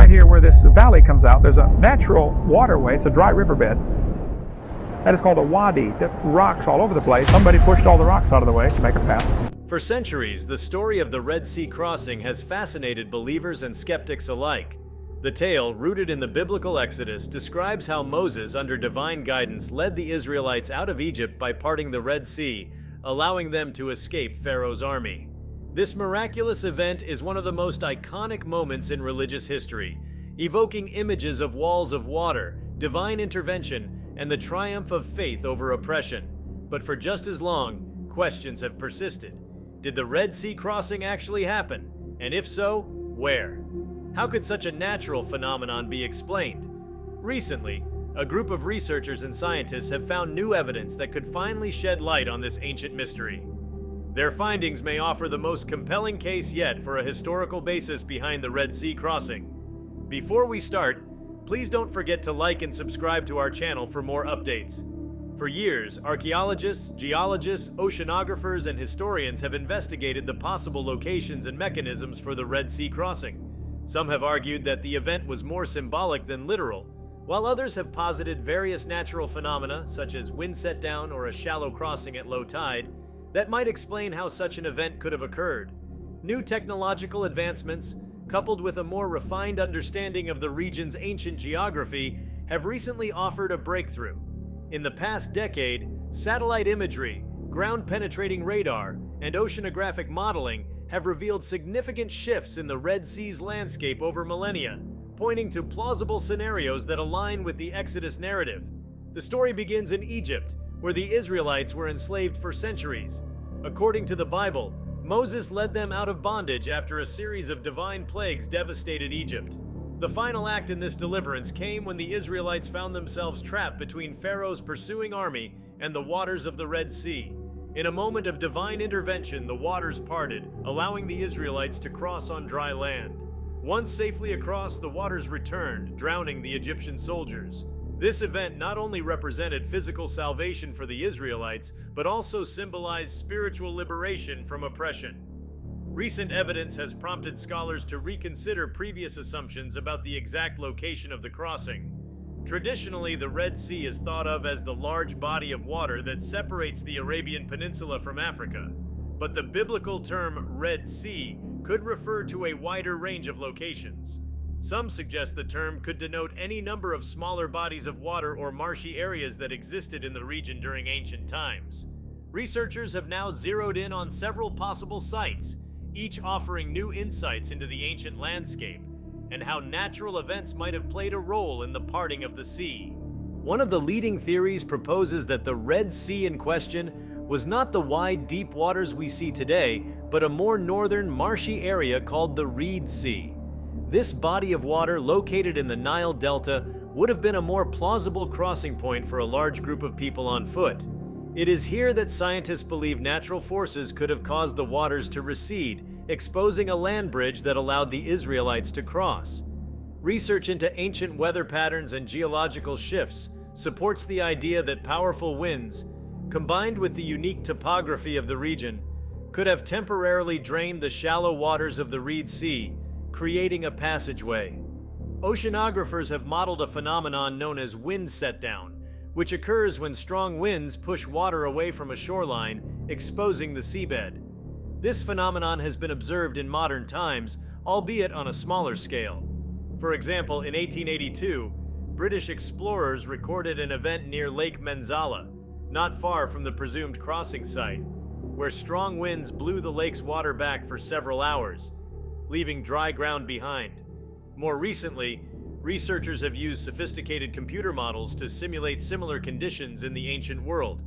right here where this valley comes out, there's a natural waterway. It's a dry riverbed. That is called a wadi. That rocks all over the place. Somebody pushed all the rocks out of the way to make a path. For centuries, the story of the Red Sea crossing has fascinated believers and skeptics alike. The tale, rooted in the biblical Exodus, describes how Moses, under divine guidance, led the Israelites out of Egypt by parting the Red Sea, allowing them to escape Pharaoh's army. This miraculous event is one of the most iconic moments in religious history, evoking images of walls of water, divine intervention, and the triumph of faith over oppression. But for just as long, questions have persisted. Did the Red Sea crossing actually happen? And if so, where? How could such a natural phenomenon be explained? Recently, a group of researchers and scientists have found new evidence that could finally shed light on this ancient mystery. Their findings may offer the most compelling case yet for a historical basis behind the Red Sea crossing. Before we start, please don't forget to like and subscribe to our channel for more updates. For years, archaeologists, geologists, oceanographers, and historians have investigated the possible locations and mechanisms for the Red Sea crossing. Some have argued that the event was more symbolic than literal, while others have posited various natural phenomena, such as wind set down or a shallow crossing at low tide, that might explain how such an event could have occurred. New technological advancements, coupled with a more refined understanding of the region's ancient geography, have recently offered a breakthrough. In the past decade, satellite imagery, ground-penetrating radar, and oceanographic modeling have revealed significant shifts in the Red Sea's landscape over millennia, pointing to plausible scenarios that align with the Exodus narrative. The story begins in Egypt, where the Israelites were enslaved for centuries. According to the Bible, Moses led them out of bondage after a series of divine plagues devastated Egypt. The final act in this deliverance came when the Israelites found themselves trapped between Pharaoh's pursuing army and the waters of the Red Sea. In a moment of divine intervention, the waters parted, allowing the Israelites to cross on dry land. Once safely across, the waters returned, drowning the Egyptian soldiers. This event not only represented physical salvation for the Israelites, but also symbolized spiritual liberation from oppression. Recent evidence has prompted scholars to reconsider previous assumptions about the exact location of the crossing. Traditionally, the Red Sea is thought of as the large body of water that separates the Arabian Peninsula from Africa. But the biblical term Red Sea could refer to a wider range of locations. Some suggest the term could denote any number of smaller bodies of water or marshy areas that existed in the region during ancient times. Researchers have now zeroed in on several possible sites, each offering new insights into the ancient landscape and how natural events might have played a role in the parting of the sea. One of the leading theories proposes that the Red Sea in question was not the wide, deep waters we see today, but a more northern, marshy area called the Reed Sea. This body of water, located in the Nile Delta, would have been a more plausible crossing point for a large group of people on foot. It is here that scientists believe natural forces could have caused the waters to recede, exposing a land bridge that allowed the Israelites to cross. Research into ancient weather patterns and geological shifts supports the idea that powerful winds, combined with the unique topography of the region, could have temporarily drained the shallow waters of the Reed Sea, creating a passageway. Oceanographers have modeled a phenomenon known as wind set down, which occurs when strong winds push water away from a shoreline, exposing the seabed. This phenomenon has been observed in modern times, albeit on a smaller scale. For example, in 1882, British explorers recorded an event near Lake Menzala, not far from the presumed crossing site, where strong winds blew the lake's water back for several hours, leaving dry ground behind. More recently, researchers have used sophisticated computer models to simulate similar conditions in the ancient world,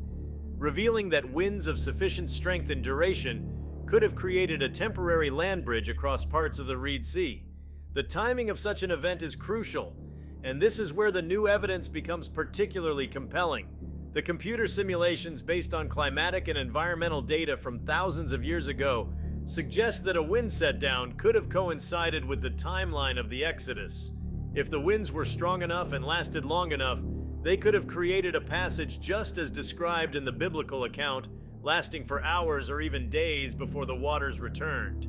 revealing that winds of sufficient strength and duration could have created a temporary land bridge across parts of the Reed Sea. The timing of such an event is crucial, and this is where the new evidence becomes particularly compelling. The computer simulations based on climatic and environmental data from thousands of years ago suggest that a wind set down could have coincided with the timeline of the Exodus. If the winds were strong enough and lasted long enough, they could have created a passage just as described in the biblical account, lasting for hours or even days before the waters returned.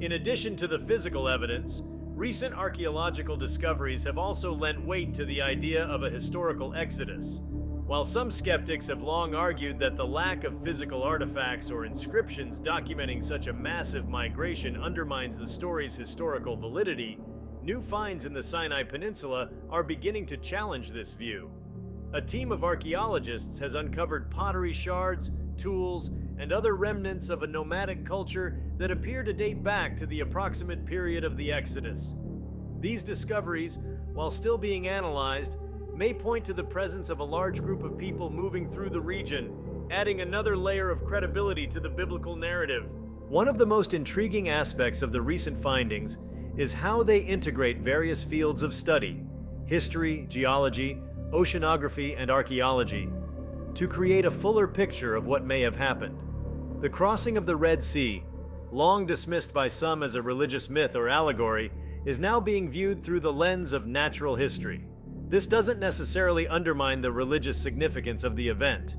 In addition to the physical evidence, Recent archaeological discoveries have also lent weight to the idea of a historical exodus. While some skeptics have long argued that the lack of physical artifacts or inscriptions documenting such a massive migration undermines the story's historical validity, new finds in the Sinai Peninsula are beginning to challenge this view. A team of archaeologists has uncovered pottery shards, tools, and other remnants of a nomadic culture that appear to date back to the approximate period of the Exodus. These discoveries, while still being analyzed, may point to the presence of a large group of people moving through the region, adding another layer of credibility to the biblical narrative. One of the most intriguing aspects of the recent findings is how they integrate various fields of study, history, geology, oceanography, and archaeology, to create a fuller picture of what may have happened. The crossing of the Red Sea, long dismissed by some as a religious myth or allegory, is now being viewed through the lens of natural history. This doesn't necessarily undermine the religious significance of the event.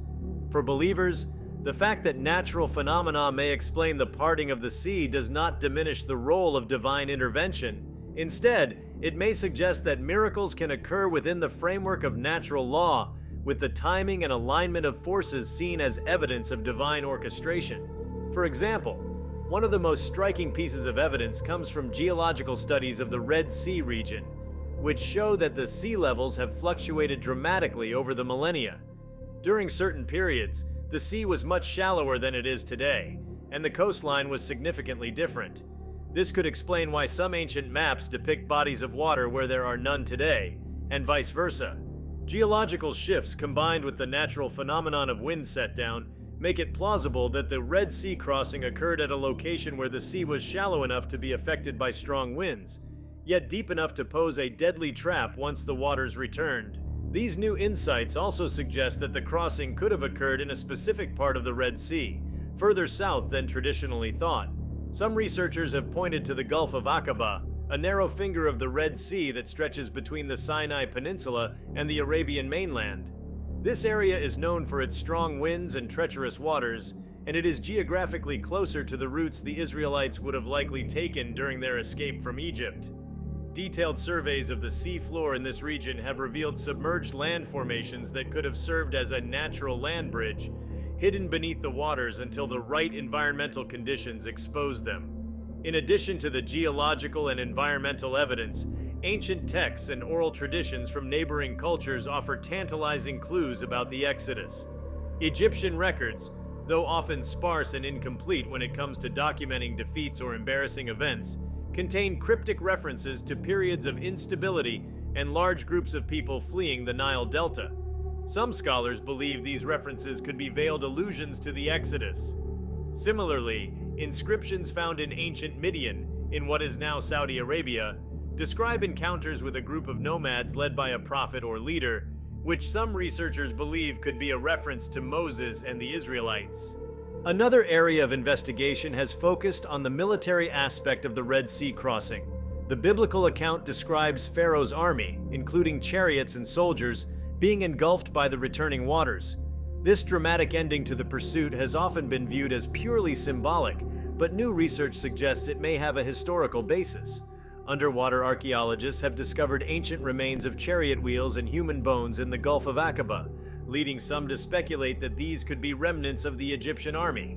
For believers, the fact that natural phenomena may explain the parting of the sea does not diminish the role of divine intervention. Instead, it may suggest that miracles can occur within the framework of natural law, with the timing and alignment of forces seen as evidence of divine orchestration. For example, one of the most striking pieces of evidence comes from geological studies of the Red Sea region, which show that the sea levels have fluctuated dramatically over the millennia. During certain periods, the sea was much shallower than it is today, and the coastline was significantly different. This could explain why some ancient maps depict bodies of water where there are none today, and vice versa. Geological shifts combined with the natural phenomenon of wind setdown make it plausible that the Red Sea crossing occurred at a location where the sea was shallow enough to be affected by strong winds, yet deep enough to pose a deadly trap once the waters returned. These new insights also suggest that the crossing could have occurred in a specific part of the Red Sea, further south than traditionally thought. Some researchers have pointed to the Gulf of Aqaba, a narrow finger of the Red Sea that stretches between the Sinai Peninsula and the Arabian mainland. This area is known for its strong winds and treacherous waters, and it is geographically closer to the routes the Israelites would have likely taken during their escape from Egypt. Detailed surveys of the sea floor in this region have revealed submerged land formations that could have served as a natural land bridge, hidden beneath the waters until the right environmental conditions exposed them. In addition to the geological and environmental evidence, ancient texts and oral traditions from neighboring cultures offer tantalizing clues about the Exodus. Egyptian records, though often sparse and incomplete when it comes to documenting defeats or embarrassing events, contain cryptic references to periods of instability and large groups of people fleeing the Nile Delta. Some scholars believe these references could be veiled allusions to the Exodus. Similarly, inscriptions found in ancient Midian, in what is now Saudi Arabia, describe encounters with a group of nomads led by a prophet or leader, which some researchers believe could be a reference to Moses and the Israelites. Another area of investigation has focused on the military aspect of the Red Sea crossing. The biblical account describes Pharaoh's army, including chariots and soldiers, being engulfed by the returning waters. This dramatic ending to the pursuit has often been viewed as purely symbolic, but new research suggests it may have a historical basis. Underwater archaeologists have discovered ancient remains of chariot wheels and human bones in the Gulf of Aqaba, leading some to speculate that these could be remnants of the Egyptian army.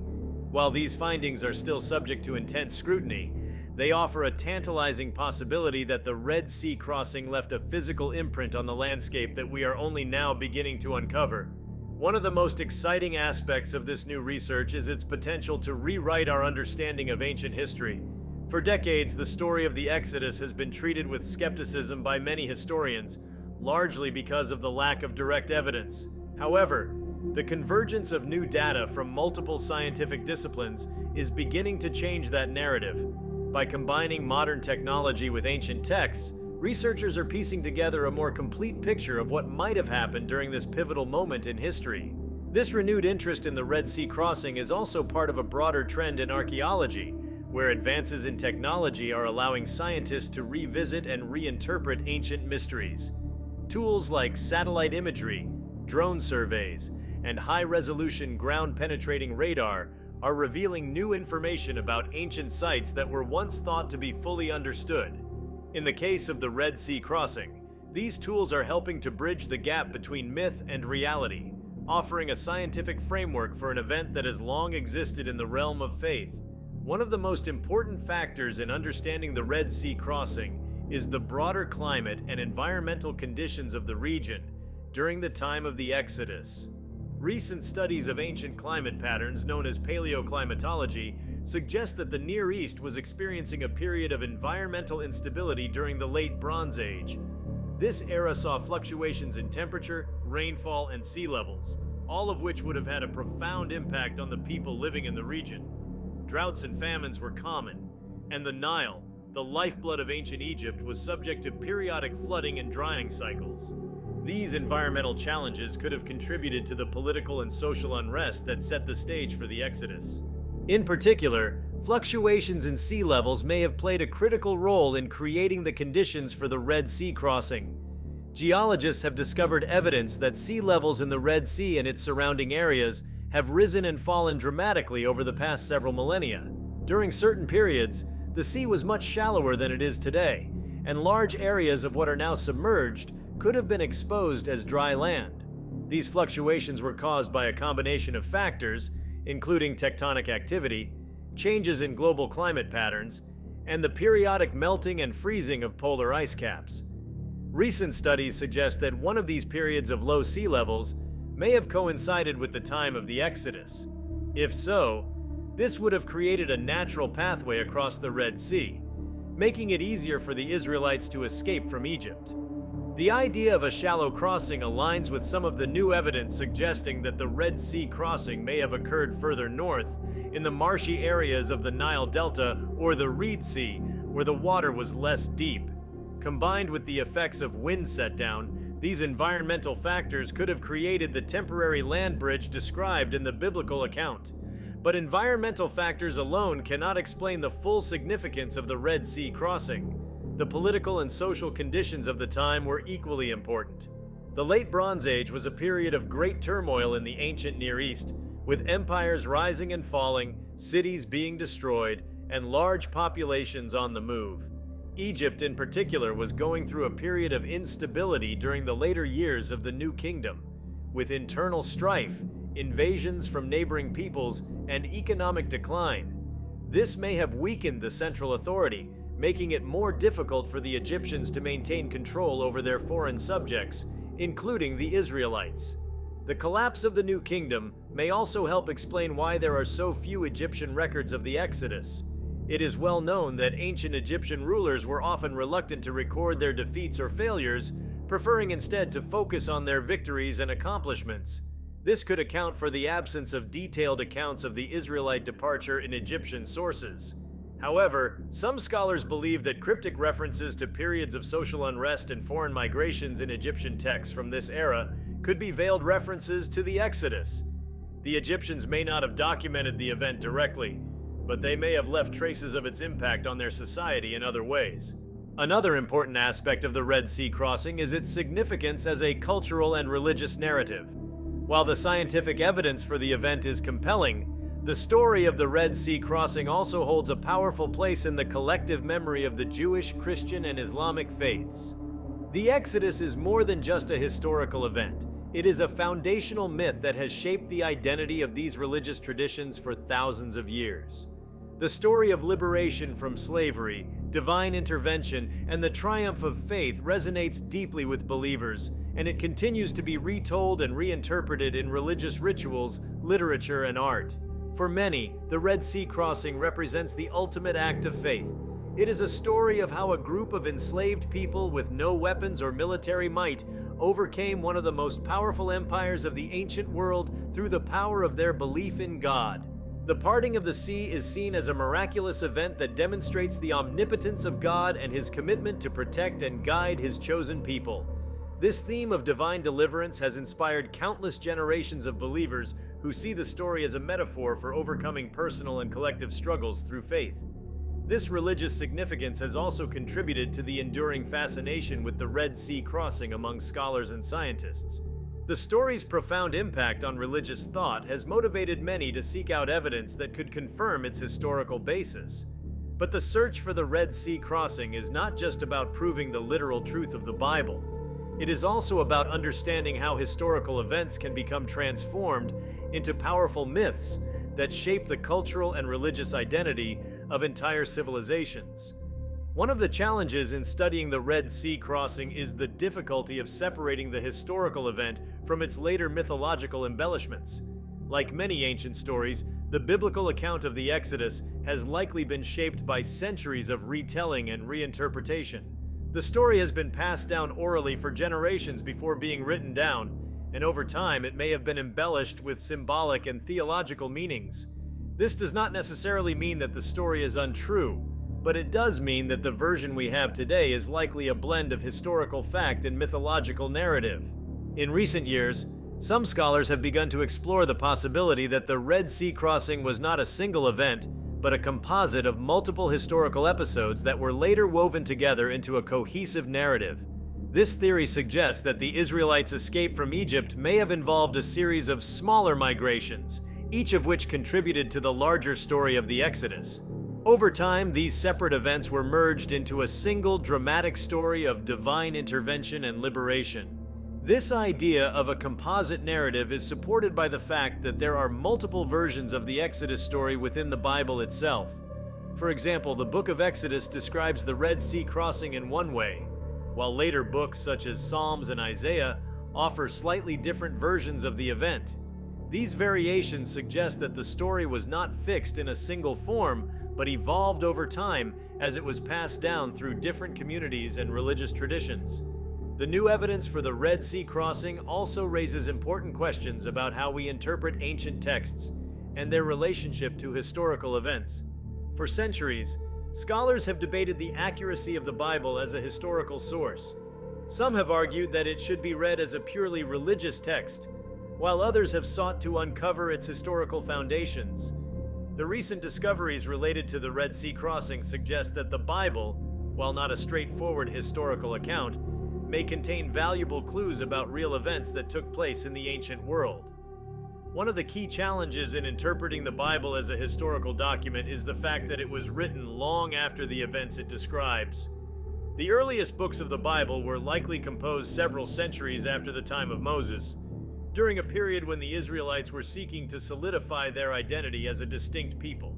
While these findings are still subject to intense scrutiny, they offer a tantalizing possibility that the Red Sea crossing left a physical imprint on the landscape that we are only now beginning to uncover. One of the most exciting aspects of this new research is its potential to rewrite our understanding of ancient history. For decades, the story of the Exodus has been treated with skepticism by many historians, largely because of the lack of direct evidence. However, the convergence of new data from multiple scientific disciplines is beginning to change that narrative. By combining modern technology with ancient texts, researchers are piecing together a more complete picture of what might have happened during this pivotal moment in history. This renewed interest in the Red Sea crossing is also part of a broader trend in archaeology, where advances in technology are allowing scientists to revisit and reinterpret ancient mysteries. Tools like satellite imagery, drone surveys, and high-resolution ground-penetrating radar are revealing new information about ancient sites that were once thought to be fully understood. In the case of the Red Sea crossing, these tools are helping to bridge the gap between myth and reality, offering a scientific framework for an event that has long existed in the realm of faith. One of the most important factors in understanding the Red Sea crossing is the broader climate and environmental conditions of the region during the time of the Exodus. Recent studies of ancient climate patterns, known as paleoclimatology, suggest that the Near East was experiencing a period of environmental instability during the Late Bronze Age. This era saw fluctuations in temperature, rainfall, and sea levels, all of which would have had a profound impact on the people living in the region. Droughts and famines were common, and the Nile, the lifeblood of ancient Egypt, was subject to periodic flooding and drying cycles. These environmental challenges could have contributed to the political and social unrest that set the stage for the Exodus. In particular, fluctuations in sea levels may have played a critical role in creating the conditions for the Red Sea crossing. Geologists have discovered evidence that sea levels in the Red Sea and its surrounding areas have risen and fallen dramatically over the past several millennia. During certain periods, the sea was much shallower than it is today, and large areas of what are now submerged could have been exposed as dry land. These fluctuations were caused by a combination of factors, including tectonic activity, changes in global climate patterns, and the periodic melting and freezing of polar ice caps. Recent studies suggest that one of these periods of low sea levels may have coincided with the time of the Exodus. If so, this would have created a natural pathway across the Red Sea, making it easier for the Israelites to escape from Egypt. The idea of a shallow crossing aligns with some of the new evidence suggesting that the Red Sea crossing may have occurred further north, in the marshy areas of the Nile Delta or the Reed Sea, where the water was less deep. Combined with the effects of wind setdown, these environmental factors could have created the temporary land bridge described in the biblical account. But environmental factors alone cannot explain the full significance of the Red Sea crossing. The political and social conditions of the time were equally important. The Late Bronze Age was a period of great turmoil in the ancient Near East, with empires rising and falling, cities being destroyed, and large populations on the move. Egypt in particular was going through a period of instability during the later years of the New Kingdom, with internal strife, invasions from neighboring peoples, and economic decline. This may have weakened the central authority, making it more difficult for the Egyptians to maintain control over their foreign subjects, including the Israelites. The collapse of the New Kingdom may also help explain why there are so few Egyptian records of the Exodus. It is well known that ancient Egyptian rulers were often reluctant to record their defeats or failures, preferring instead to focus on their victories and accomplishments. This could account for the absence of detailed accounts of the Israelite departure in Egyptian sources. However, some scholars believe that cryptic references to periods of social unrest and foreign migrations in Egyptian texts from this era could be veiled references to the Exodus. The Egyptians may not have documented the event directly, but they may have left traces of its impact on their society in other ways. Another important aspect of the Red Sea crossing is its significance as a cultural and religious narrative. While the scientific evidence for the event is compelling, the story of the Red Sea crossing also holds a powerful place in the collective memory of the Jewish, Christian, and Islamic faiths. The Exodus is more than just a historical event. It is a foundational myth that has shaped the identity of these religious traditions for thousands of years. The story of liberation from slavery, divine intervention, and the triumph of faith resonates deeply with believers, and it continues to be retold and reinterpreted in religious rituals, literature, and art. For many, the Red Sea crossing represents the ultimate act of faith. It is a story of how a group of enslaved people with no weapons or military might overcame one of the most powerful empires of the ancient world through the power of their belief in God. The parting of the sea is seen as a miraculous event that demonstrates the omnipotence of God and his commitment to protect and guide his chosen people. This theme of divine deliverance has inspired countless generations of believers who see the story as a metaphor for overcoming personal and collective struggles through faith. This religious significance has also contributed to the enduring fascination with the Red Sea crossing among scholars and scientists. The story's profound impact on religious thought has motivated many to seek out evidence that could confirm its historical basis. But the search for the Red Sea crossing is not just about proving the literal truth of the Bible. It is also about understanding how historical events can become transformed into powerful myths that shape the cultural and religious identity of entire civilizations. One of the challenges in studying the Red Sea crossing is the difficulty of separating the historical event from its later mythological embellishments. Like many ancient stories, the biblical account of the Exodus has likely been shaped by centuries of retelling and reinterpretation. The story has been passed down orally for generations before being written down, and over time it may have been embellished with symbolic and theological meanings. This does not necessarily mean that the story is untrue, but it does mean that the version we have today is likely a blend of historical fact and mythological narrative. In recent years, some scholars have begun to explore the possibility that the Red Sea crossing was not a single event, but a composite of multiple historical episodes that were later woven together into a cohesive narrative. This theory suggests that the Israelites' escape from Egypt may have involved a series of smaller migrations, each of which contributed to the larger story of the Exodus. Over time, these separate events were merged into a single dramatic story of divine intervention and liberation. This idea of a composite narrative is supported by the fact that there are multiple versions of the Exodus story within the Bible itself. For example, the book of Exodus describes the Red Sea crossing in one way, while later books such as Psalms and Isaiah offer slightly different versions of the event. These variations suggest that the story was not fixed in a single form, but evolved over time as it was passed down through different communities and religious traditions. The new evidence for the Red Sea crossing also raises important questions about how we interpret ancient texts and their relationship to historical events. For centuries, scholars have debated the accuracy of the Bible as a historical source. Some have argued that it should be read as a purely religious text, while others have sought to uncover its historical foundations. The recent discoveries related to the Red Sea crossing suggest that the Bible, while not a straightforward historical account, may contain valuable clues about real events that took place in the ancient world. One of the key challenges in interpreting the Bible as a historical document is the fact that it was written long after the events it describes. The earliest books of the Bible were likely composed several centuries after the time of Moses, during a period when the Israelites were seeking to solidify their identity as a distinct people.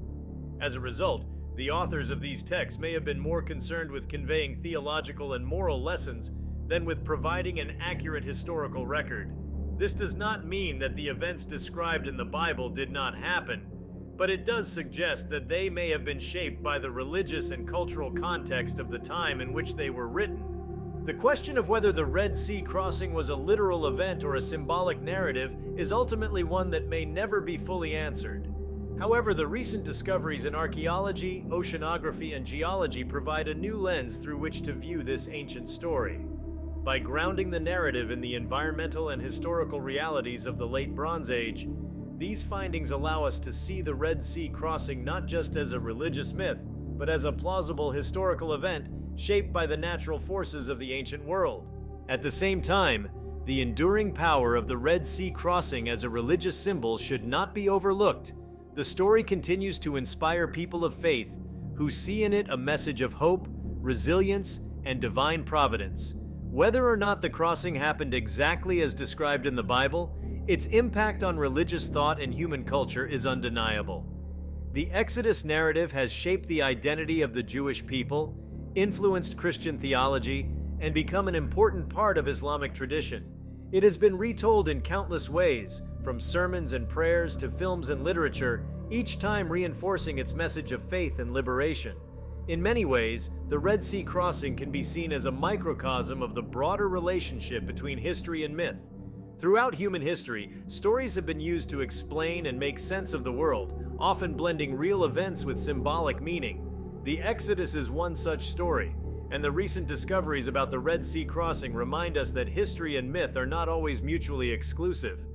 As a result, the authors of these texts may have been more concerned with conveying theological and moral lessons than with providing an accurate historical record. This does not mean that the events described in the Bible did not happen, but it does suggest that they may have been shaped by the religious and cultural context of the time in which they were written. The question of whether the Red Sea crossing was a literal event or a symbolic narrative is ultimately one that may never be fully answered. However, the recent discoveries in archaeology, oceanography, and geology provide a new lens through which to view this ancient story. By grounding the narrative in the environmental and historical realities of the Late Bronze Age, these findings allow us to see the Red Sea crossing not just as a religious myth, but as a plausible historical event shaped by the natural forces of the ancient world. At the same time, the enduring power of the Red Sea crossing as a religious symbol should not be overlooked. The story continues to inspire people of faith who see in it a message of hope, resilience, and divine providence. Whether or not the crossing happened exactly as described in the Bible, its impact on religious thought and human culture is undeniable. The Exodus narrative has shaped the identity of the Jewish people, influenced Christian theology, and become an important part of Islamic tradition. It has been retold in countless ways, from sermons and prayers to films and literature, each time reinforcing its message of faith and liberation. In many ways, the Red Sea crossing can be seen as a microcosm of the broader relationship between history and myth. Throughout human history, stories have been used to explain and make sense of the world, often blending real events with symbolic meaning. The Exodus is one such story, and the recent discoveries about the Red Sea crossing remind us that history and myth are not always mutually exclusive.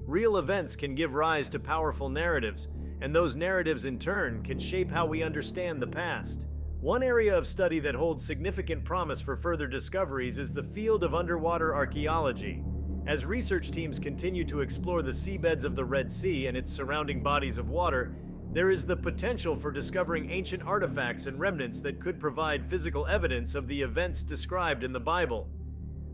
Real events can give rise to powerful narratives, and those narratives in turn can shape how we understand the past. One area of study that holds significant promise for further discoveries is the field of underwater archaeology. As research teams continue to explore the seabeds of the Red Sea and its surrounding bodies of water, there is the potential for discovering ancient artifacts and remnants that could provide physical evidence of the events described in the Bible.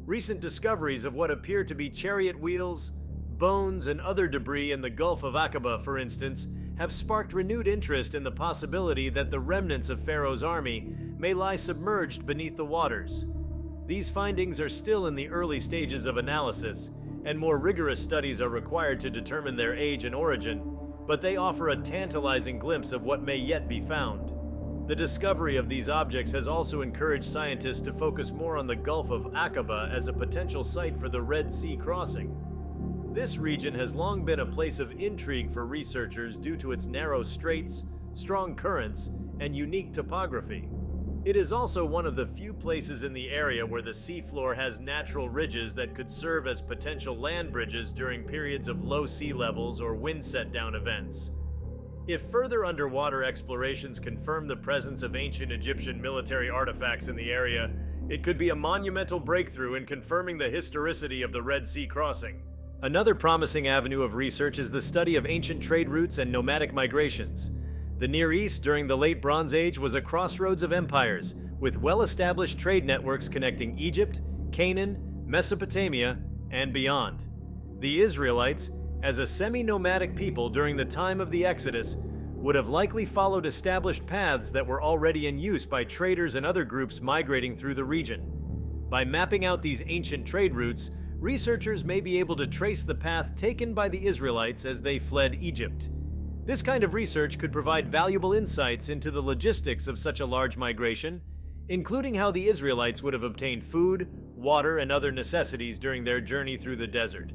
Recent discoveries of what appear to be chariot wheels, bones, and other debris in the Gulf of Aqaba, for instance, have sparked renewed interest in the possibility that the remnants of Pharaoh's army may lie submerged beneath the waters. These findings are still in the early stages of analysis, and more rigorous studies are required to determine their age and origin, but they offer a tantalizing glimpse of what may yet be found. The discovery of these objects has also encouraged scientists to focus more on the Gulf of Aqaba as a potential site for the Red Sea crossing. This region has long been a place of intrigue for researchers due to its narrow straits, strong currents, and unique topography. It is also one of the few places in the area where the seafloor has natural ridges that could serve as potential land bridges during periods of low sea levels or wind set-down events. If further underwater explorations confirm the presence of ancient Egyptian military artifacts in the area, it could be a monumental breakthrough in confirming the historicity of the Red Sea crossing. Another promising avenue of research is the study of ancient trade routes and nomadic migrations. The Near East during the Late Bronze Age was a crossroads of empires, with well-established trade networks connecting Egypt, Canaan, Mesopotamia, and beyond. The Israelites, as a semi-nomadic people during the time of the Exodus, would have likely followed established paths that were already in use by traders and other groups migrating through the region. By mapping out these ancient trade routes, researchers may be able to trace the path taken by the Israelites as they fled Egypt. This kind of research could provide valuable insights into the logistics of such a large migration, including how the Israelites would have obtained food, water, and other necessities during their journey through the desert.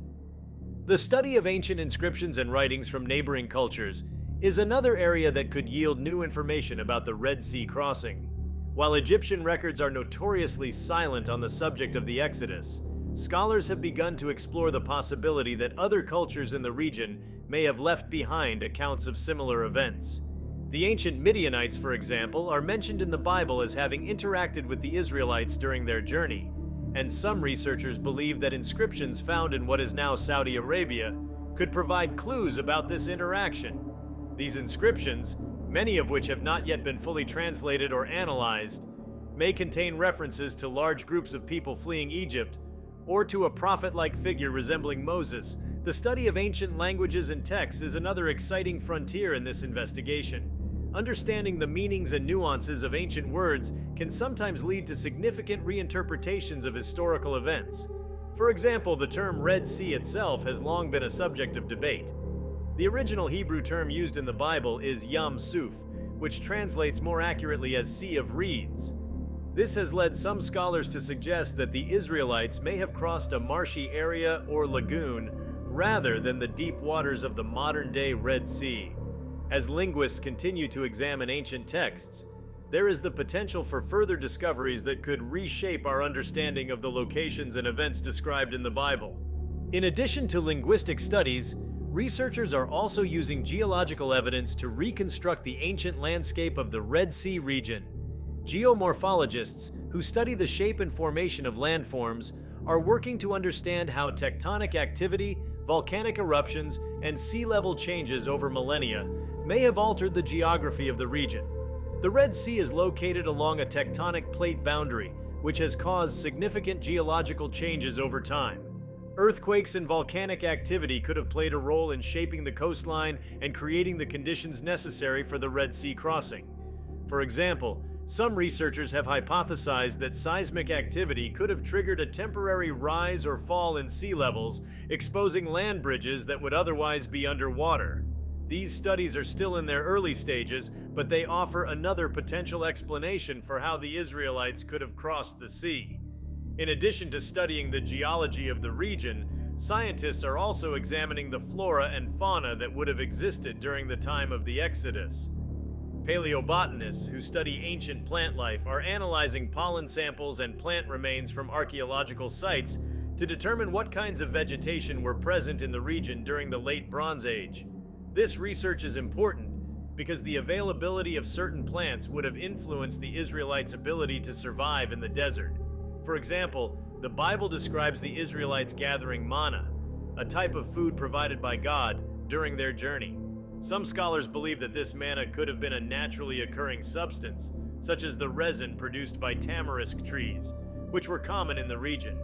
The study of ancient inscriptions and writings from neighboring cultures is another area that could yield new information about the Red Sea crossing. While Egyptian records are notoriously silent on the subject of the Exodus, scholars have begun to explore the possibility that other cultures in the region may have left behind accounts of similar events. The ancient Midianites, for example, are mentioned in the Bible as having interacted with the Israelites during their journey, and some researchers believe that inscriptions found in what is now Saudi Arabia could provide clues about this interaction. These inscriptions, many of which have not yet been fully translated or analyzed, may contain references to large groups of people fleeing Egypt or to a prophet-like figure resembling Moses. The study of ancient languages and texts is another exciting frontier in this investigation. Understanding the meanings and nuances of ancient words can sometimes lead to significant reinterpretations of historical events. For example, the term Red Sea itself has long been a subject of debate. The original Hebrew term used in the Bible is Yam Suf, which translates more accurately as Sea of Reeds. This has led some scholars to suggest that the Israelites may have crossed a marshy area or lagoon rather than the deep waters of the modern-day Red Sea. As linguists continue to examine ancient texts, there is the potential for further discoveries that could reshape our understanding of the locations and events described in the Bible. In addition to linguistic studies, researchers are also using geological evidence to reconstruct the ancient landscape of the Red Sea region. Geomorphologists, who study the shape and formation of landforms, are working to understand how tectonic activity, volcanic eruptions, and sea level changes over millennia may have altered the geography of the region. The Red Sea is located along a tectonic plate boundary, which has caused significant geological changes over time. Earthquakes and volcanic activity could have played a role in shaping the coastline and creating the conditions necessary for the Red Sea crossing. For example, some researchers have hypothesized that seismic activity could have triggered a temporary rise or fall in sea levels, exposing land bridges that would otherwise be underwater. These studies are still in their early stages, but they offer another potential explanation for how the Israelites could have crossed the sea. In addition to studying the geology of the region, scientists are also examining the flora and fauna that would have existed during the time of the Exodus. Paleobotanists who study ancient plant life are analyzing pollen samples and plant remains from archaeological sites to determine what kinds of vegetation were present in the region during the Late Bronze Age. This research is important because the availability of certain plants would have influenced the Israelites' ability to survive in the desert. For example, the Bible describes the Israelites gathering manna, a type of food provided by God, during their journey. Some scholars believe that this manna could have been a naturally occurring substance, such as the resin produced by tamarisk trees, which were common in the region.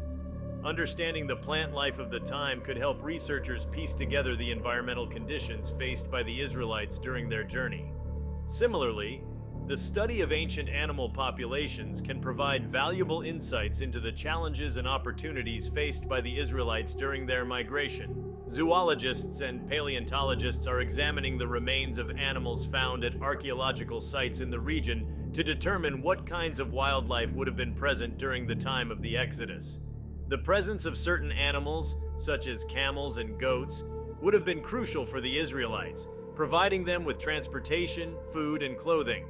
Understanding the plant life of the time could help researchers piece together the environmental conditions faced by the Israelites during their journey. Similarly, the study of ancient animal populations can provide valuable insights into the challenges and opportunities faced by the Israelites during their migration. Zoologists and paleontologists are examining the remains of animals found at archaeological sites in the region to determine what kinds of wildlife would have been present during the time of the Exodus. The presence of certain animals, such as camels and goats, would have been crucial for the Israelites, providing them with transportation, food, and clothing.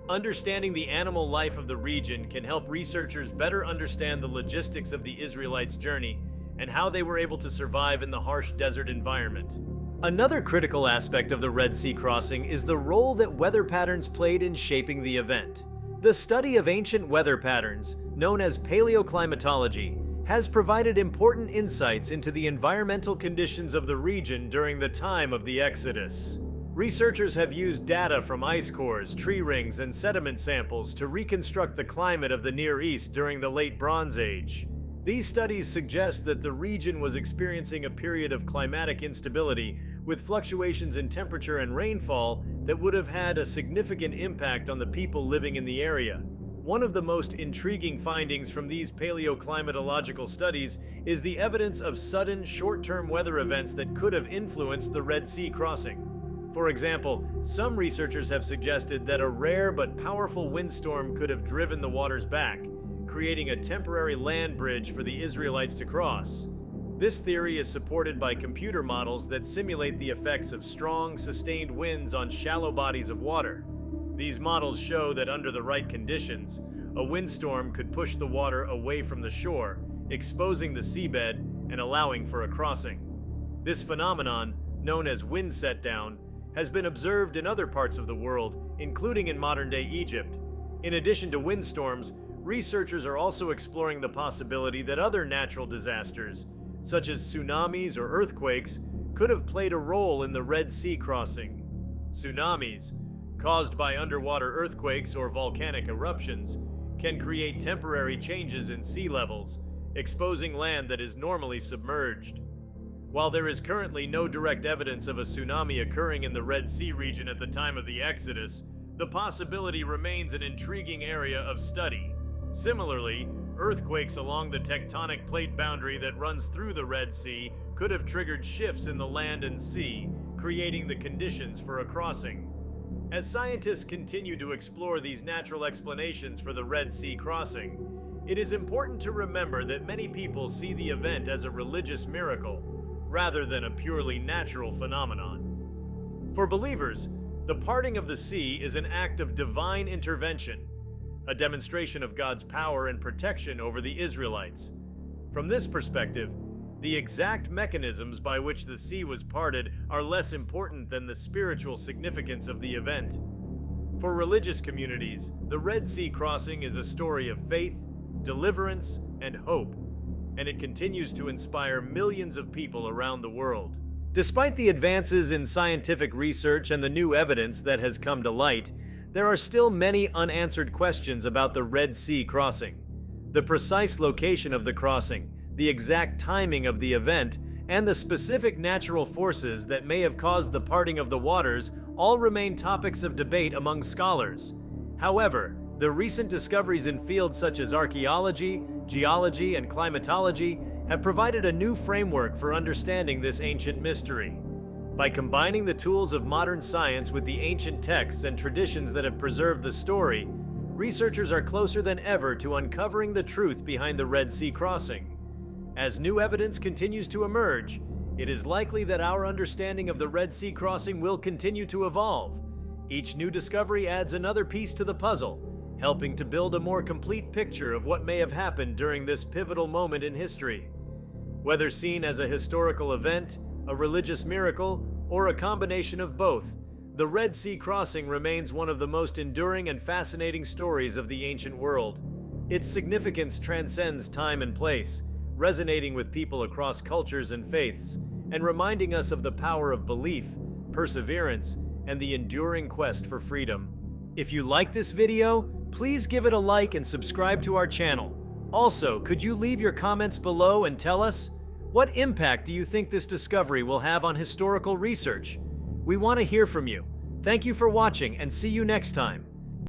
Understanding the animal life of the region can help researchers better understand the logistics of the Israelites' journey and how they were able to survive in the harsh desert environment. Another critical aspect of the Red Sea crossing is the role that weather patterns played in shaping the event. The study of ancient weather patterns, known as paleoclimatology, has provided important insights into the environmental conditions of the region during the time of the Exodus. Researchers have used data from ice cores, tree rings, and sediment samples to reconstruct the climate of the Near East during the Late Bronze Age. These studies suggest that the region was experiencing a period of climatic instability with fluctuations in temperature and rainfall that would have had a significant impact on the people living in the area. One of the most intriguing findings from these paleoclimatological studies is the evidence of sudden, short-term weather events that could have influenced the Red Sea crossing. For example, some researchers have suggested that a rare but powerful windstorm could have driven the waters back, creating a temporary land bridge for the Israelites to cross. This theory is supported by computer models that simulate the effects of strong, sustained winds on shallow bodies of water. These models show that under the right conditions, a windstorm could push the water away from the shore, exposing the seabed and allowing for a crossing. This phenomenon, known as wind set-down, has been observed in other parts of the world, including in modern-day Egypt. In addition to windstorms, researchers are also exploring the possibility that other natural disasters, such as tsunamis or earthquakes, could have played a role in the Red Sea crossing. Tsunamis, caused by underwater earthquakes or volcanic eruptions, can create temporary changes in sea levels, exposing land that is normally submerged. While there is currently no direct evidence of a tsunami occurring in the Red Sea region at the time of the Exodus, the possibility remains an intriguing area of study. Similarly, earthquakes along the tectonic plate boundary that runs through the Red Sea could have triggered shifts in the land and sea, creating the conditions for a crossing. As scientists continue to explore these natural explanations for the Red Sea crossing, it is important to remember that many people see the event as a religious miracle, rather than a purely natural phenomenon. For believers, the parting of the sea is an act of divine intervention, a demonstration of God's power and protection over the Israelites. From this perspective, the exact mechanisms by which the sea was parted are less important than the spiritual significance of the event. For religious communities, the Red Sea crossing is a story of faith, deliverance, and hope, and it continues to inspire millions of people around the world. Despite the advances in scientific research and the new evidence that has come to light, there are still many unanswered questions about the Red Sea crossing. The precise location of the crossing, the exact timing of the event, and the specific natural forces that may have caused the parting of the waters all remain topics of debate among scholars. However, the recent discoveries in fields such as archaeology, geology, and climatology have provided a new framework for understanding this ancient mystery. By combining the tools of modern science with the ancient texts and traditions that have preserved the story, researchers are closer than ever to uncovering the truth behind the Red Sea crossing. As new evidence continues to emerge, it is likely that our understanding of the Red Sea crossing will continue to evolve. Each new discovery adds another piece to the puzzle, helping to build a more complete picture of what may have happened during this pivotal moment in history. Whether seen as a historical event, a religious miracle, or a combination of both, the Red Sea crossing remains one of the most enduring and fascinating stories of the ancient world. Its significance transcends time and place, resonating with people across cultures and faiths, and reminding us of the power of belief, perseverance, and the enduring quest for freedom. If you like this video, please give it a like and subscribe to our channel. Also, could you leave your comments below and tell us, what impact do you think this discovery will have on historical research? We want to hear from you. Thank you for watching and see you next time.